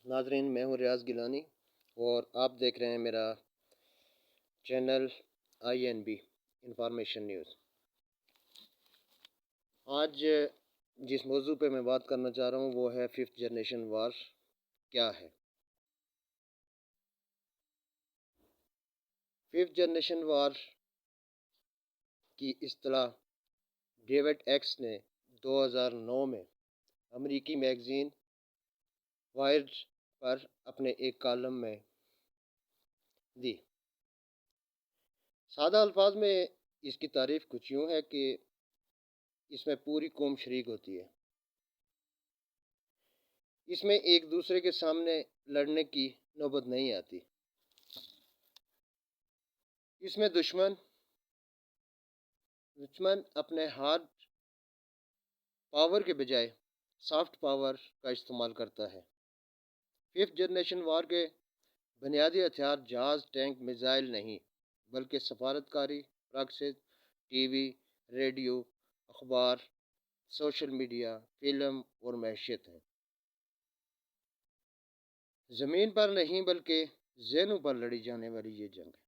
ناظرین، میں ہوں ریاض گیلانی اور آپ دیکھ رہے ہیں میرا چینل INB انفارمیشن نیوز۔ آج جس موضوع پہ میں بات کرنا چاہ رہا ہوں وہ ہے 5th جنریشن وار کیا ہے۔ 5th جنریشن وار کی اصطلاح ڈیوڈ ایکس نے 2009 میں امریکی میگزین وائرڈ پر اپنے ایک کالم میں دی۔ سادہ الفاظ میں اس کی تعریف کچھ یوں ہے کہ اس میں پوری قوم شریک ہوتی ہے۔ اس میں ایک دوسرے کے سامنے لڑنے کی نوبت نہیں آتی۔ اس میں دشمن اپنے ہارڈ پاور کے بجائے سافٹ پاور کا استعمال کرتا ہے۔ 5th جنریشن وار کے بنیادی ہتھیار جہاز، ٹینک، میزائل نہیں بلکہ سفارتکاری، پراکسیز، ٹی وی، ریڈیو، اخبار، سوشل میڈیا، فلم اور معیشت ہے۔ زمین پر نہیں بلکہ ذہنوں پر لڑی جانے والی یہ جنگ ہے۔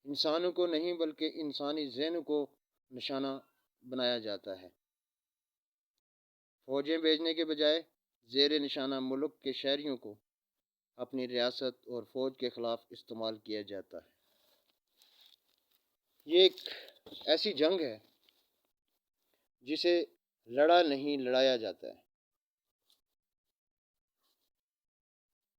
انسانوں کو نہیں بلکہ انسانی ذہنوں کو نشانہ بنایا جاتا ہے۔ فوجیں بھیجنے کے بجائے زیر نشانہ ملک کے شہریوں کو اپنی ریاست اور فوج کے خلاف استعمال کیا جاتا ہے۔ یہ ایک ایسی جنگ ہے جسے لڑا نہیں لڑایا جاتا ہے۔